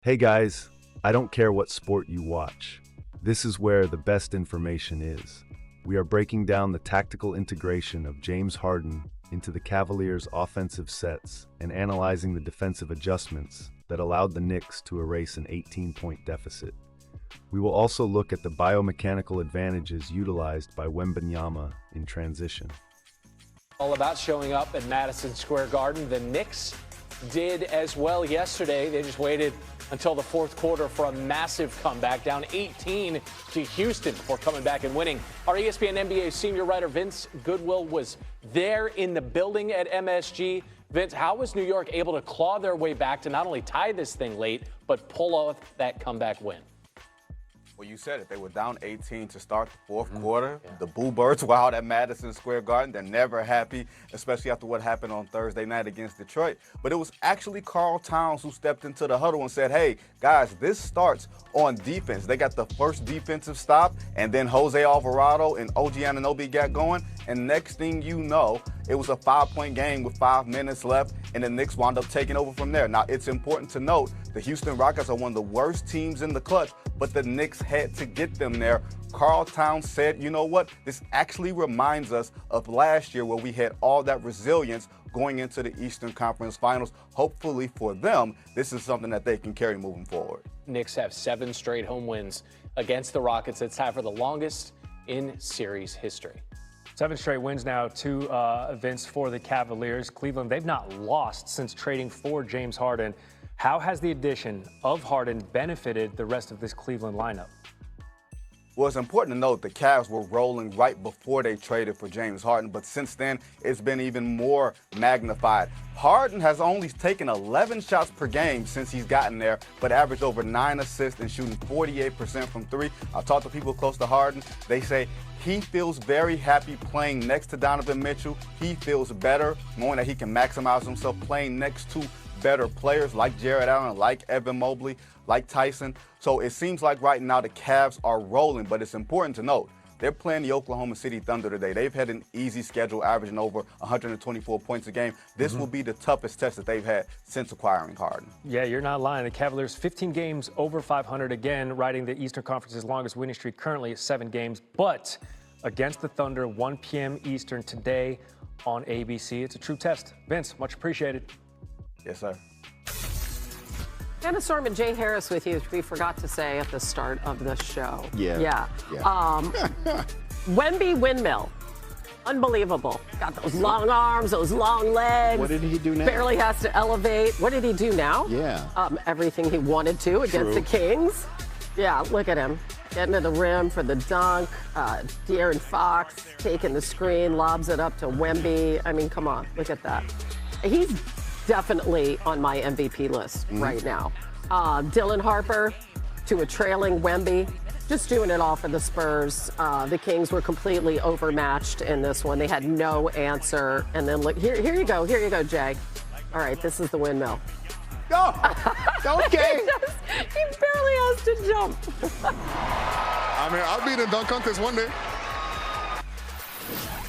Hey guys, I don't care what sport you watch. This is where the best information is. We are breaking down the tactical integration of James Harden into the Cavaliers' offensive sets and analyzing the defensive adjustments that allowed the Knicks to erase an 18-point deficit. We will also look at the biomechanical advantages utilized by Wembanyama in transition. All about showing up at Madison Square Garden. The Knicks did as well yesterday. They just waited until the fourth quarter for a massive comeback, down 18 to Houston before coming back and winning. Our ESPN NBA senior writer Vince Goodwill was there in the building at MSG. Vince, how was New York able to claw their way back to not only tie this thing late, but pull off that comeback win? Well, you said it. They were down 18 to start the fourth quarter. Yeah. The Boo Birds were out at Madison Square Garden. They're never happy, especially after what happened on Thursday night against Detroit. But it was actually Karl Towns who stepped into the huddle and said, hey, guys, this starts on defense. They got the first defensive stop, and then Jose Alvarado and OG Anunoby got going. And next thing you know, it was a 5-point game with 5 minutes left, and the Knicks wound up taking over from there. Now, it's important to note the Houston Rockets are one of the worst teams in the clutch, but the Knicks had to get them there. Karl Towns said, you know what, this actually reminds us of last year where we had all that resilience going into the Eastern Conference Finals. Hopefully for them, this is something that they can carry moving forward. Knicks have 7 straight home wins against the Rockets. It's tied for the longest in series history. 7 straight wins now, 2 events for the Cavaliers. Cleveland, they've not lost since trading for James Harden. How has the addition of Harden benefited the rest of this Cleveland lineup? Well, it's important to note the Cavs were rolling right before they traded for James Harden, but since then, it's been even more magnified. Harden has only taken 11 shots per game since he's gotten there, but averaged over 9 assists and shooting 48% from 3. I've talked to people close to Harden. They say he feels very happy playing next to Donovan Mitchell. He feels better knowing that he can maximize himself playing next to better players like Jared Allen, like Evan Mobley, like Tyson. So it seems like right now the Cavs are rolling, but it's important to note they're playing the Oklahoma City Thunder today. They've had an easy schedule, averaging over 124 points a game. This will be the toughest test that they've had since acquiring Harden. Yeah, you're not lying. The Cavaliers 15 games over 500 again, riding the Eastern Conference's longest winning streak currently at 7 games. But against the Thunder, 1 p.m. Eastern today on ABC. It's a true test. Vince, much appreciated. Yes, sir. Anna Storm and Jay Harris with you, which we forgot to say at the start of the show. Yeah. Wemby windmill. Unbelievable. Got those long arms, those long legs. What did he do now? Barely has to elevate. What did he do now? Yeah. Everything he wanted to against the Kings. Yeah, look at him. Getting to the rim for the dunk. De'Aaron Fox taking the screen, lobs it up to Wemby. I mean, come on, look at that. He's definitely on my MVP list right now. Dylan Harper to a trailing Wemby, just doing it all for the Spurs. The Kings were completely overmatched in this one. They had no answer. And then look, here you go, Jay. All right, this is the windmill. Go. Okay. He barely has to jump. I mean, I'll be in the dunk contest one day.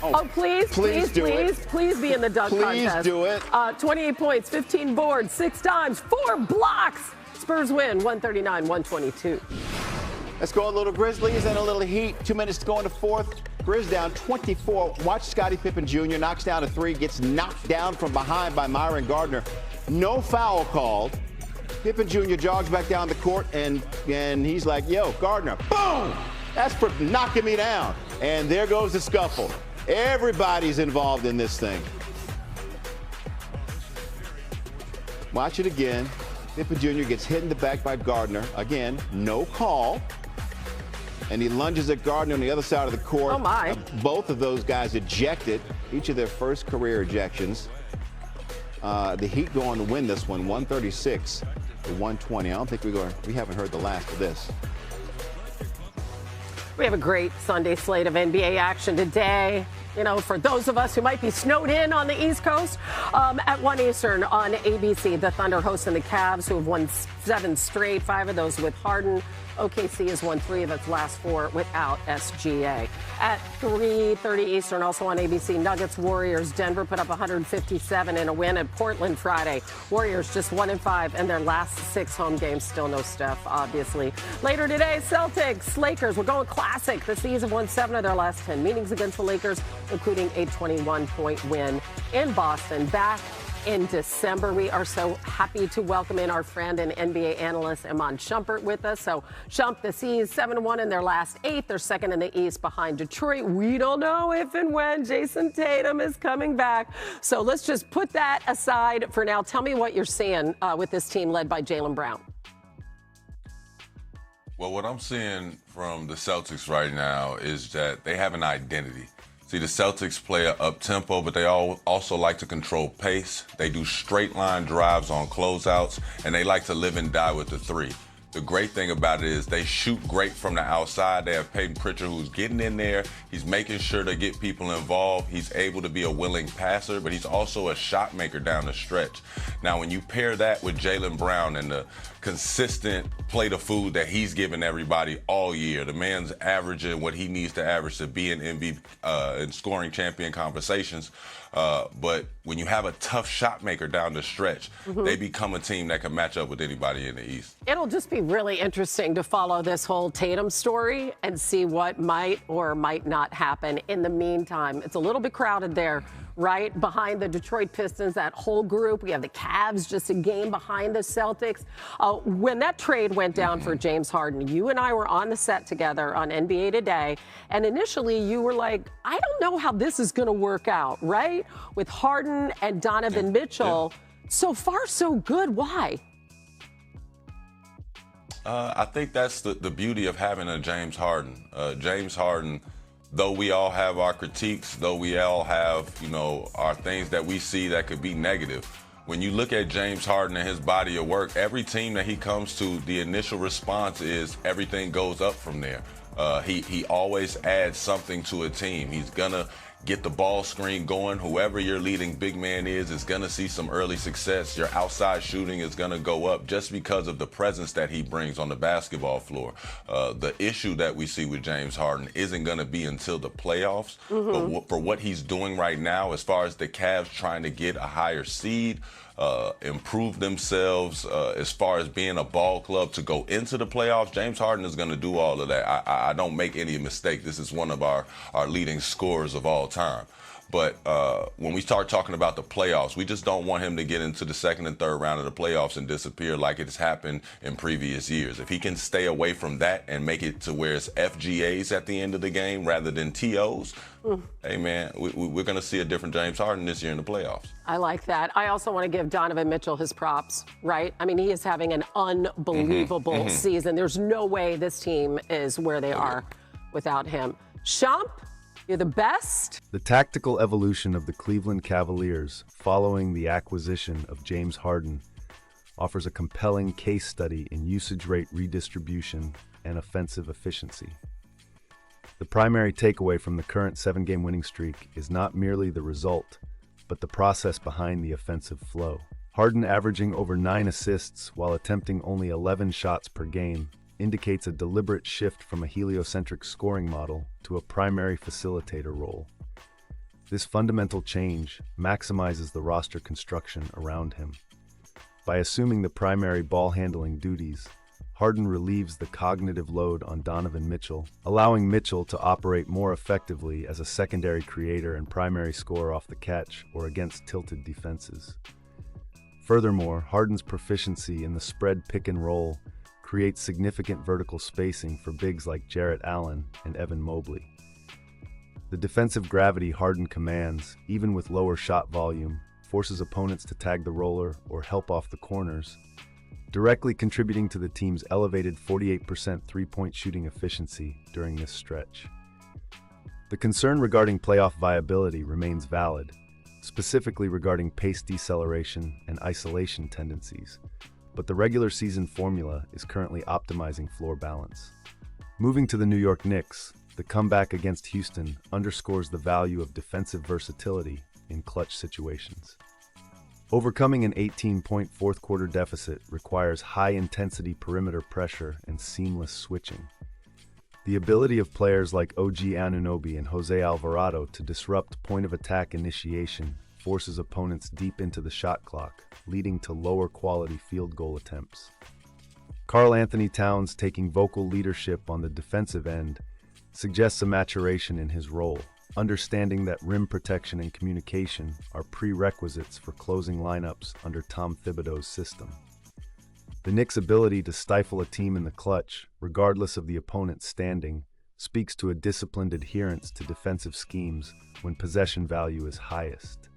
Oh, please be in the dunk contest. Please do it. 28 points, 15 boards, 6 dimes, 4 blocks. Spurs win 139-122. Let's go a little Grizzlies and a little Heat. 2 minutes to go in the fourth. Grizz down 24. Watch Scottie Pippen Jr. knocks down a 3, gets knocked down from behind by Myron Gardner. No foul called. Pippen Jr. jogs back down the court, and he's like, yo, Gardner, boom! That's for knocking me down. And there goes the scuffle. Everybody's involved in this thing. Watch it again. Pippen Jr. gets hit in the back by Gardner. Again, no call. And he lunges at Gardner on the other side of the court. Oh, my. Both of those guys ejected, each of their first career ejections. The Heat go on to win this one, 136 to 120. I don't think we haven't heard the last of this. We have a great Sunday slate of NBA action today. You know, for those of us who might be snowed in on the East Coast, at 1 Eastern on ABC, the Thunder hosting the Cavs, who have won 7 straight, 5 of those with Harden. OKC has won 3 of its last 4 without SGA. At 3:30 Eastern, also on ABC, Nuggets Warriors. Denver put up 157 in a win at Portland Friday. Warriors just 1-5 in their last 6 home games. Still no Steph, obviously. Later today, Celtics, Lakers. We're going classic. The C's have won 7 of their last 10 meetings against the Lakers, including a 21-point win in Boston. Back in December, we are so happy to welcome in our friend and NBA analyst Iman Shumpert with us. So, Shump, the C's 7-1 in their last 8. They're second in the East behind Detroit. We don't know if and when Jason Tatum is coming back. So let's just put that aside for now. Tell me what you're seeing with this team led by Jaylen Brown. Well, what I'm seeing from the Celtics right now is that they have an identity. See, the Celtics play up-tempo, but they also like to control pace. They do straight-line drives on closeouts, and they like to live and die with the 3. The great thing about it is they shoot great from the outside. They have Peyton Pritchard who's getting in there. He's making sure to get people involved. He's able to be a willing passer, but he's also a shot maker down the stretch. Now, when you pair that with Jaylen Brown and the consistent plate of food that he's given everybody all year, the man's averaging what he needs to average to be in MVP and scoring champion conversations. But when you have a tough shot maker down the stretch, they become a team that can match up with anybody in the East. It'll just be really interesting to follow this whole Tatum story and see what might or might not happen. In the meantime, it's a little bit crowded there, right? Behind the Detroit Pistons, that whole group. We have the Cavs just a game behind the Celtics. When that trade went down for James Harden, you and I were on the set together on NBA Today, and initially you were like, I don't know how this is going to work out, right? With Harden and Donovan Mitchell. So far, so good. Why? I think that's the beauty of having a James Harden. James Harden, though we all have our critiques, though we all have, our things that we see that could be negative, when you look at James Harden and his body of work, every team that he comes to, the initial response is everything goes up from there. He always adds something to a team. He's going to get the ball screen going. Whoever your leading big man is going to see some early success. Your outside shooting is going to go up just because of the presence that he brings on the basketball floor. The issue that we see with James Harden isn't going to be until the playoffs. But for what he's doing right now, as far as the Cavs trying to get a higher seed, improve themselves as far as being a ball club to go into the playoffs, James Harden is going to do all of that. I don't make any mistake. This is one of our leading scorers of all time. But when we start talking about the playoffs, we just don't want him to get into the second and third round of the playoffs and disappear like it's happened in previous years. If he can stay away from that and make it to where it's FGAs at the end of the game rather than TOs, hey, man, we're going to see a different James Harden this year in the playoffs. I like that. I also want to give Donovan Mitchell his props, right? I mean, he is having an unbelievable season. There's no way this team is where they are without him. Shump, you're the best. The tactical evolution of the Cleveland Cavaliers following the acquisition of James Harden offers a compelling case study in usage rate redistribution and offensive efficiency. The primary takeaway from the current 7-game winning streak is not merely the result, but the process behind the offensive flow. Harden averaging over 9 assists while attempting only 11 shots per game indicates a deliberate shift from a heliocentric scoring model to a primary facilitator role. This fundamental change maximizes the roster construction around him. By assuming the primary ball-handling duties, Harden relieves the cognitive load on Donovan Mitchell, allowing Mitchell to operate more effectively as a secondary creator and primary scorer off the catch or against tilted defenses. Furthermore, Harden's proficiency in the spread pick and roll creates significant vertical spacing for bigs like Jarrett Allen and Evan Mobley. The defensive gravity Harden commands, even with lower shot volume, forces opponents to tag the roller or help off the corners, directly contributing to the team's elevated 48% three-point shooting efficiency during this stretch. The concern regarding playoff viability remains valid, specifically regarding pace deceleration and isolation tendencies, but the regular season formula is currently optimizing floor balance. Moving to the New York Knicks, the comeback against Houston underscores the value of defensive versatility in clutch situations. Overcoming an 18-point fourth-quarter deficit requires high-intensity perimeter pressure and seamless switching. The ability of players like OG Anunoby and Jose Alvarado to disrupt point-of-attack initiation forces opponents deep into the shot clock, leading to lower-quality field goal attempts. Karl Anthony Towns taking vocal leadership on the defensive end suggests a maturation in his role, understanding that rim protection and communication are prerequisites for closing lineups under Tom Thibodeau's system. The Knicks' ability to stifle a team in the clutch, regardless of the opponent's standing, speaks to a disciplined adherence to defensive schemes when possession value is highest.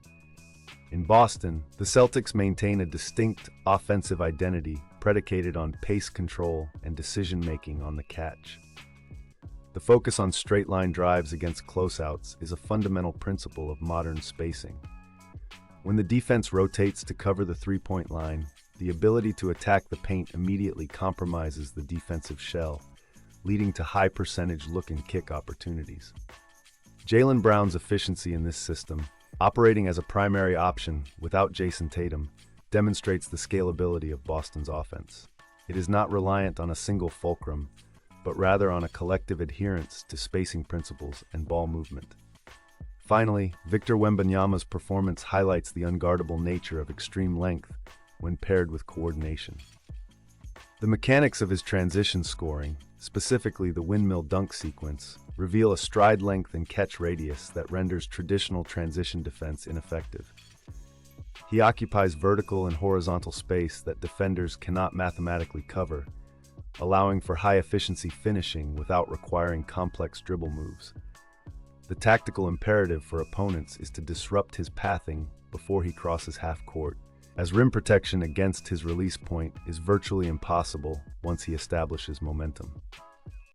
In Boston, the Celtics maintain a distinct offensive identity predicated on pace control and decision-making on the catch. The focus on straight-line drives against closeouts is a fundamental principle of modern spacing. When the defense rotates to cover the three-point line, the ability to attack the paint immediately compromises the defensive shell, leading to high-percentage look-and-kick opportunities. Jaylen Brown's efficiency in this system, operating as a primary option without Jason Tatum, demonstrates the scalability of Boston's offense. It is not reliant on a single fulcrum, but rather on a collective adherence to spacing principles and ball movement. Finally, Victor Wembanyama's performance highlights the unguardable nature of extreme length when paired with coordination. The mechanics of his transition scoring, specifically the windmill dunk sequence, reveal a stride length and catch radius that renders traditional transition defense ineffective. He occupies vertical and horizontal space that defenders cannot mathematically cover, allowing for high-efficiency finishing without requiring complex dribble moves. The tactical imperative for opponents is to disrupt his pathing before he crosses half-court, as rim protection against his release point is virtually impossible once he establishes momentum.